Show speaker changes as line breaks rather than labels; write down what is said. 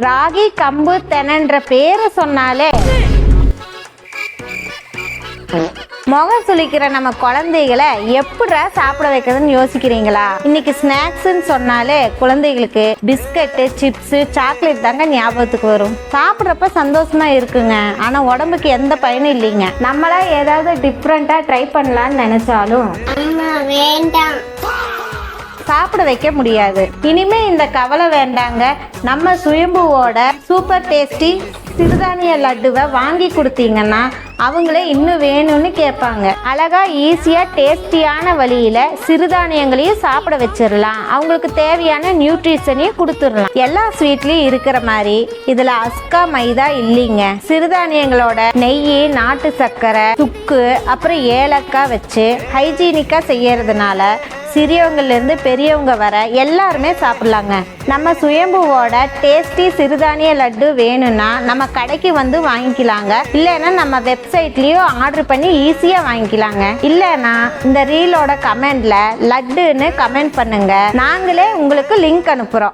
ராகி கம்பு தெனன்ற பேரை சொன்னாலே முகம் சுளிக்கிற நம்ம குழந்தைகளை எப்படிடா சாப்பிட வைக்கிறதுன்னு யோசிக்கிறீங்களா? இன்னைக்கு ஸ்நாக்ஸ்ன்னு சொன்னாலே குழந்தைகளுக்கு பிஸ்கட்டு, சிப்ஸு, சாக்லேட் தாங்க ஞாபகத்துக்கு வரும். சாப்பிட்றப்ப சந்தோஷமா இருக்குங்க, ஆனா உடம்புக்கு எந்த பயனும் இல்லைங்க. நம்மளா ஏதாவது டிஃப்ரெண்டா ட்ரை பண்ணலான்னு நினைச்சாலும்
வேண்டாம்,
சாப்பிட வைக்க முடியாது. இனிமே இந்த கவலை வேண்டாங்க. நம்ம சுயம்புவோட சூப்பர் டேஸ்டி சிறுதானிய லட்டுவை வாங்கி கொடுத்தீங்கன்னா அவங்களே இன்னும் வேணும்னு கேட்பாங்க. அழகா ஈஸியா டேஸ்டியான வழியில சிறுதானியங்களையும் சாப்பிட வச்சிடலாம். அவங்களுக்கு தேவையான நியூட்ரிஷனையும் கொடுத்துடலாம். எல்லா ஸ்வீட்லயும் இருக்கிற மாதிரி இதுல அஸ்கா மைதா இல்லைங்க. சிறுதானியங்களோட நெய், நாட்டு சர்க்கரை, சுக்கு, அப்புறம் ஏலக்காய் வச்சு ஹைஜீனிக்கா செய்யறதுனால சிறியவங்கள்ல இருந்து பெரியவங்க வர எல்லாருமே சாப்பிடலாங்க. நம்ம சுயம்புவோட டேஸ்டி சிறுதானிய லட்டு வேணும்னா நம்ம கடைக்கு வந்து வாங்கிக்கலாங்க. இல்லைன்னா நம்ம வெப்சைட்லயும் ஆர்டர் பண்ணி ஈஸியா வாங்கிக்கலாங்க. இல்லைன்னா இந்த ரீலோட கமெண்ட்ல லட்டுன்னு கமெண்ட் பண்ணுங்க, நாங்களே உங்களுக்கு லிங்க் அனுப்புறோம்.